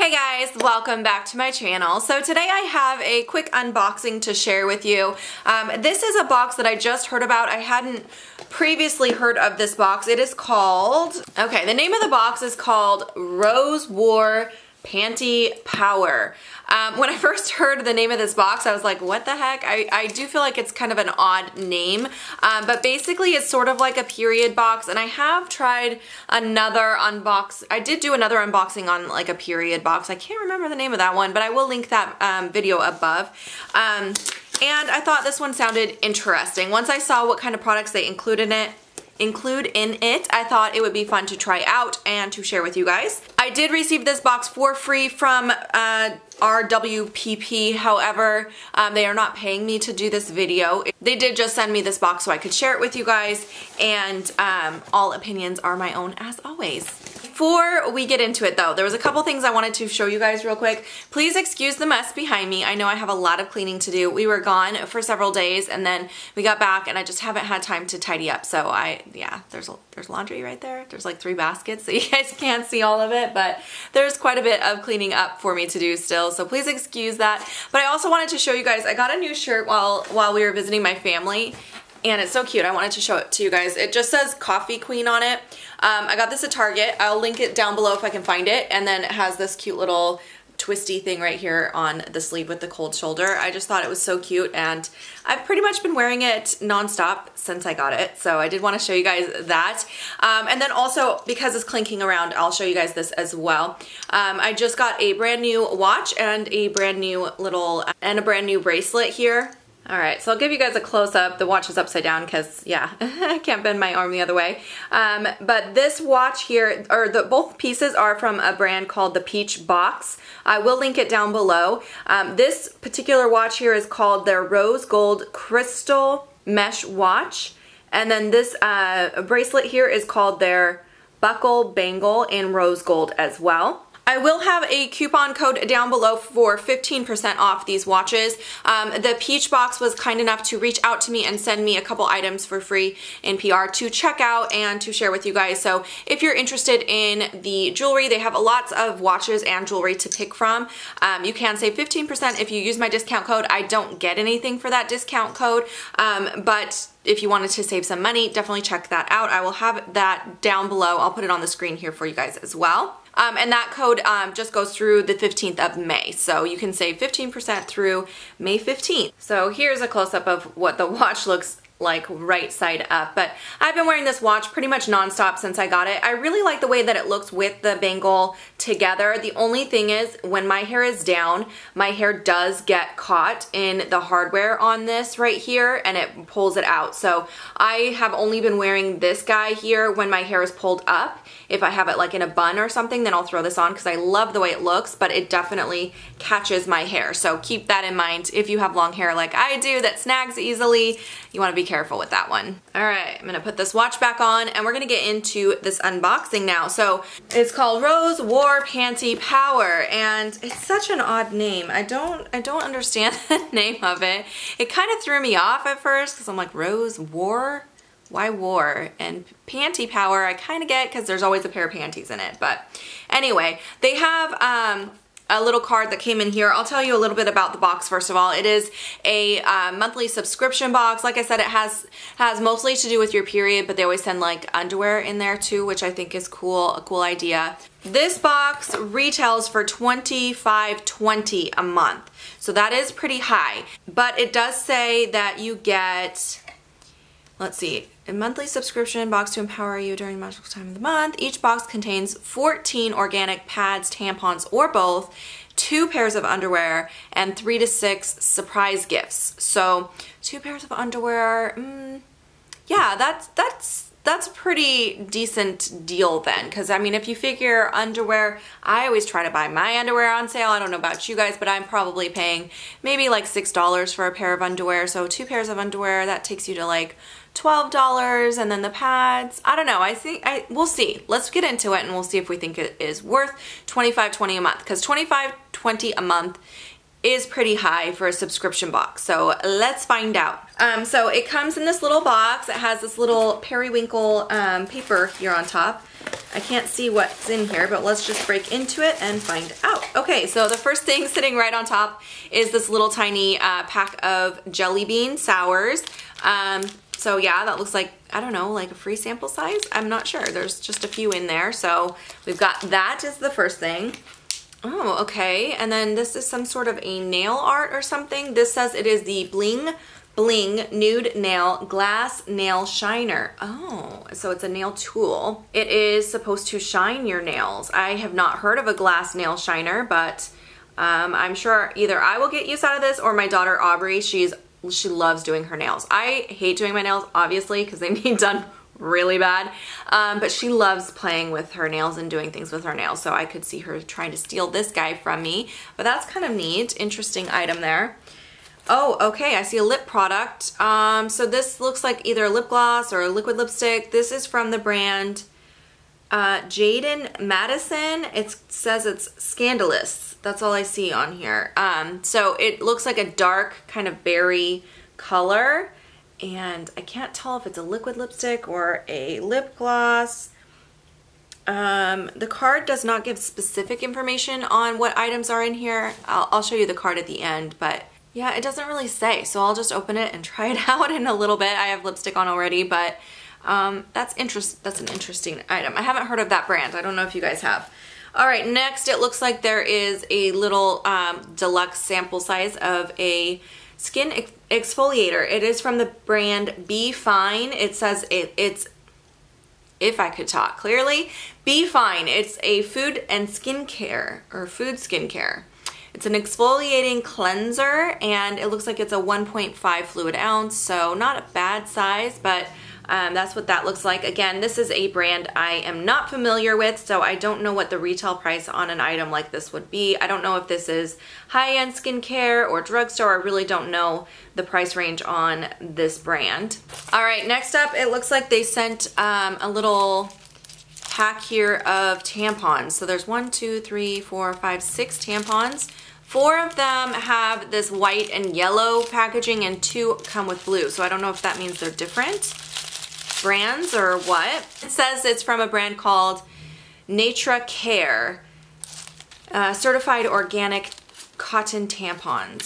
Hey guys, welcome back to my channel. So today I have a quick unboxing to share with you. This is a box that I just heard about. I hadn't previously heard of this box. It is called, okay, the name of the box is called War Panty Power. When I first heard the name of this box, I was like, what the heck? I do feel like it's kind of an odd name, but basically it's sort of like a period box, and I have tried another I did do another unboxing on like a period box. I can't remember the name of that one, but I will link that video above. And I thought this one sounded interesting. Once I saw what kind of products they include in it, I thought it would be fun to try out and to share with you guys. I did receive this box for free from RWPP. However, they are not paying me to do this video. They did just send me this box so I could share it with you guys, and all opinions are my own as always. Before we get into it though, there was a couple things I wanted to show you guys real quick. Please excuse the mess behind me. I know I have a lot of cleaning to do. We were gone for several days and then we got back and I just haven't had time to tidy up. So yeah, there's laundry right there. There's like 3 baskets, so you guys can't see all of it, but there's quite a bit of cleaning up for me to do still. So please excuse that. But I also wanted to show you guys, I got a new shirt while we were visiting my family. And it's so cute. I wanted to show it to you guys. It just says Coffee Queen on it. I got this at Target. I'll link it down below if I can find it. And then it has this cute little twisty thing right here on the sleeve with the cold shoulder. I just thought it was so cute, and I've pretty much been wearing it nonstop since I got it. So I did want to show you guys that. And then also, because it's clinking around, I'll show you guys this as well. I just got a brand new watch and a brand new bracelet here. Alright, so I'll give you guys a close-up. The watch is upside down because, yeah, I can't bend my arm the other way. But this watch here, or both pieces are from a brand called the Peach Box. I will link it down below. This particular watch here is called their Rose Gold Crystal Mesh Watch. And then this bracelet here is called their Buckle Bangle in Rose Gold as well. I will have a coupon code down below for 15% off these watches. The Peach Box was kind enough to reach out to me and send me a couple items for free in PR to check out and to share with you guys. So if you're interested in the jewelry, they have lots of watches and jewelry to pick from. You can save 15% if you use my discount code. I don't get anything for that discount code, but if you wanted to save some money, definitely check that out. I will have that down below. I'll put it on the screen here for you guys as well. And that code just goes through the 15th of May. So you can save 15% through May 15th. So here's a close-up of what the watch looks like right side up. But I've been wearing this watch pretty much nonstop since I got it. I really like the way that it looks with the bangle together. The only thing is, when my hair is down, my hair does get caught in the hardware on this right here, and it pulls it out. So I have only been wearing this guy here when my hair is pulled up. If I have it like in a bun or something, then I'll throw this on because I love the way it looks, but it definitely catches my hair. So keep that in mind if you have long hair like I do that snags easily. You want to be careful with that one. All right, I'm gonna put this watch back on and we're gonna get into this unboxing now. So it's called War Panty Power, and it's such an odd name. I don't understand the name of it. It kind of threw me off at first because I'm like, War? Why war? And Panty Power I kind of get because there's always a pair of panties in it. But anyway, they have a little card that came in here. I'll tell you a little bit about the box first of all. It is a monthly subscription box. Like I said, it has mostly to do with your period, but they always send like underwear in there too, which I think is cool, a cool idea. This box retails for $25.20 a month. So that is pretty high, but it does say that you get, let's see, a monthly subscription box to empower you during the magical time of the month. Each box contains 14 organic pads, tampons, or both, 2 pairs of underwear, and 3 to 6 surprise gifts. So 2 pairs of underwear, yeah, that's a pretty decent deal then. Because I mean, if you figure underwear, I always try to buy my underwear on sale. I don't know about you guys, but I'm probably paying maybe like $6 for a pair of underwear. So 2 pairs of underwear, that takes you to like $12, and then the pads, I don't know, we'll see. Let's get into it and we'll see if we think it is worth $25.20 a month, because $25.20 a month is pretty high for a subscription box. So let's find out. So it comes in this little box. It has this little periwinkle paper here on top. I can't see what's in here, but let's just break into it and find out. Okay, so the first thing sitting right on top is this little tiny pack of jelly bean sours. So yeah, that looks like, I don't know, like a free sample size? I'm not sure. There's just a few in there. So we've got that is the first thing. Oh, okay. And then this is some sort of a nail art or something. This says it is the Bling Bling Nude Nail Glass Nail Shiner. Oh, so it's a nail tool. It is supposed to shine your nails. I have not heard of a glass nail shiner, but I'm sure either I will get use out of this or my daughter Aubrey. She loves doing her nails. I hate doing my nails, obviously, because they need done really bad, but she loves playing with her nails and doing things with her nails, so I could see her trying to steal this guy from me, but that's kind of neat. Interesting item there. Oh, okay, I see a lip product. So this looks like either a lip gloss or a liquid lipstick. This is from the brand Jaden Madison. It says it's Scandalous. That's all I see on here. So it looks like a dark kind of berry color, and I can't tell if it's a liquid lipstick or a lip gloss. The card does not give specific information on what items are in here. I'll show you the card at the end, but yeah, it doesn't really say, so I'll just open it and try it out in a little bit. I have lipstick on already, but that's an interesting item. I haven't heard of that brand. I don't know if you guys have. All right, next it looks like there is a little deluxe sample size of a skin exfoliator. It is from the brand Be Fine. It says it's, if I could talk clearly, Be Fine. It's a food and skincare, or food skincare. It's an exfoliating cleanser, and it looks like it's a 1.5 fluid ounce, so not a bad size, but that's what that looks like. Again, this is a brand I am not familiar with, so I don't know what the retail price on an item like this would be. I don't know if this is high-end skincare or drugstore. I really don't know the price range on this brand. All right, next up, it looks like they sent a little pack here of tampons. So there's 1, 2, 3, 4, 5, 6 tampons. 4 of them have this white and yellow packaging, and 2 come with blue. So I don't know if that means they're different brands or what. It says it's from a brand called Natura Care, certified organic cotton tampons.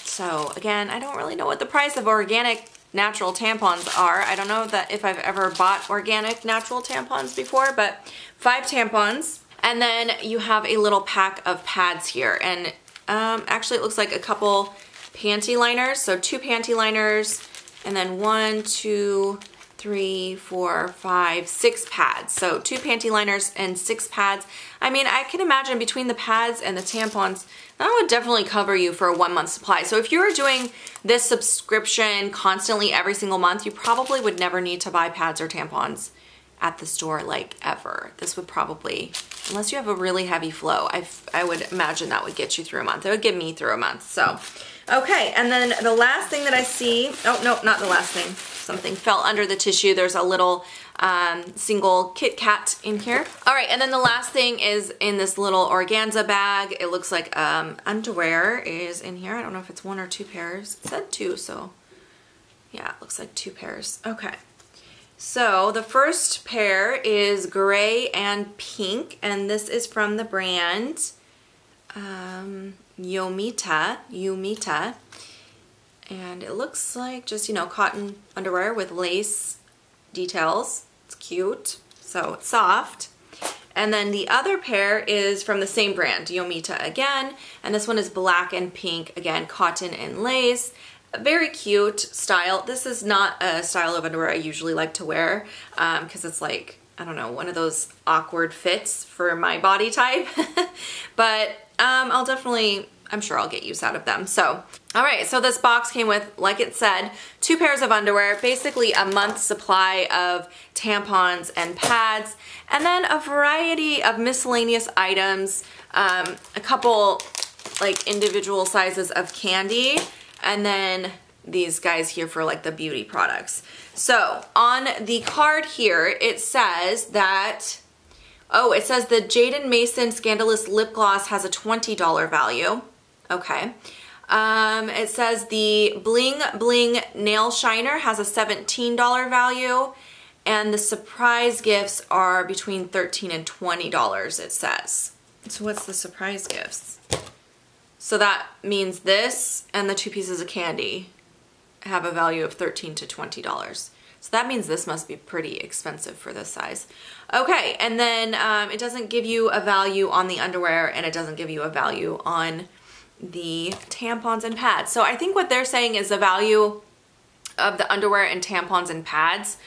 So again, I don't really know what the price of organic natural tampons are. I don't know that if I've ever bought organic natural tampons before, but 5 tampons. And then you have a little pack of pads here, and actually it looks like a couple panty liners. So 2 panty liners, and then 1, 2, 3, 4, 5, 6 pads. So 2 panty liners and 6 pads. I mean, I can imagine between the pads and the tampons, that would definitely cover you for a 1-month supply. So if you were doing this subscription constantly every single month, you probably would never need to buy pads or tampons at the store, like, ever. This would probably, unless you have a really heavy flow, I would imagine that would get you through a month. It would get me through a month. So, okay, and then the last thing that I see, oh no, not the last thing. Something fell under the tissue. There's a little single Kit Kat in here. All right, and then the last thing is in this little organza bag. It looks like underwear is in here. I don't know if it's 1 or 2 pairs. It said 2, so yeah, it looks like 2 pairs. Okay. So the first pair is gray and pink, and this is from the brand Yumita. And it looks like just, you know, cotton underwear with lace details. It's cute, so it's soft. And then the other pair is from the same brand, Yumita again, and this one is black and pink, again, cotton and lace. A very cute style. This is not a style of underwear I usually like to wear because it's like, I don't know, one of those awkward fits for my body type. But I'm sure I'll get use out of them. So, all right, so this box came with, like it said, 2 pairs of underwear, basically a month's supply of tampons and pads, and then a variety of miscellaneous items, a couple like individual sizes of candy, and then these guys here for like the beauty products. So on the card here, it says that, oh, it says the Jaden Mason Scandalous Lip Gloss has a $20 value. Okay. It says the Bling Bling Nail Shiner has a $17 value, and the surprise gifts are between $13 and $20, it says. So what's the surprise gifts? So that means this and the 2 pieces of candy have a value of $13 to $20. So that means this must be pretty expensive for this size. Okay, and then it doesn't give you a value on the underwear, and it doesn't give you a value on the tampons and pads. So I think what they're saying is the value of the underwear and tampons and pads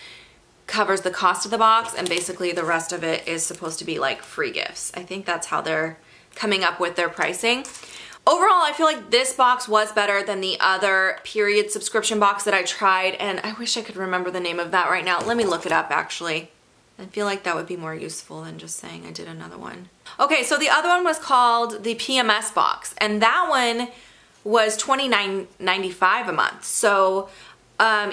covers the cost of the box, and basically the rest of it is supposed to be like free gifts. I think that's how they're coming up with their pricing. Overall, I feel like this box was better than the other period subscription box that I tried, and I wish I could remember the name of that right now. Let me look it up actually. I feel like that would be more useful than just saying I did another one. Okay, so the other one was called the PMS box, and that one was $29.95 a month. So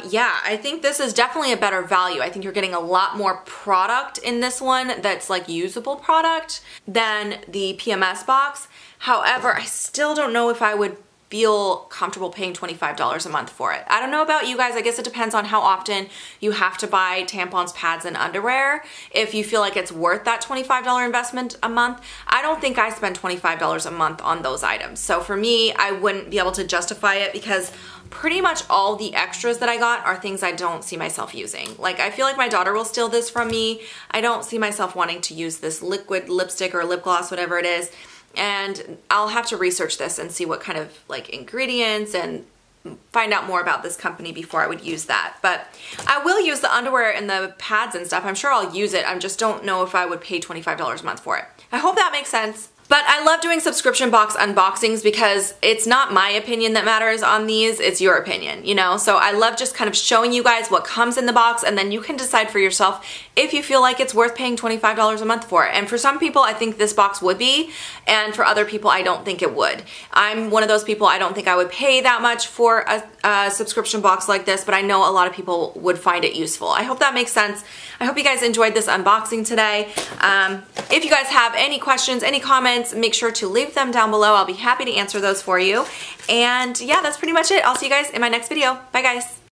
yeah, I think this is definitely a better value. I think you're getting a lot more product in this one that's like usable product than the PMS box. However, I still don't know if I would feel comfortable paying $25 a month for it. I don't know about you guys. I guess it depends on how often you have to buy tampons, pads, and underwear. If you feel like it's worth that $25 investment a month, I don't think I spend $25 a month on those items. So for me, I wouldn't be able to justify it because pretty much all the extras that I got are things I don't see myself using. Like, I feel like my daughter will steal this from me. I don't see myself wanting to use this liquid lipstick or lip gloss, whatever it is. And I'll have to research this and see what kind of like ingredients and find out more about this company before I would use that. But I will use the underwear and the pads and stuff. I'm sure I'll use it. I just don't know if I would pay $25 a month for it. I hope that makes sense. But I love doing subscription box unboxings because it's not my opinion that matters on these, it's your opinion, you know? So I love just kind of showing you guys what comes in the box, and then you can decide for yourself if you feel like it's worth paying $25 a month for it. And for some people, I think this box would be, and for other people, I don't think it would. I'm one of those people, I don't think I would pay that much for a subscription box like this, but I know a lot of people would find it useful. I hope that makes sense. I hope you guys enjoyed this unboxing today. If you guys have any questions, any comments, make sure to leave them down below. I'll be happy to answer those for you. And yeah, that's pretty much it. I'll see you guys in my next video. Bye guys.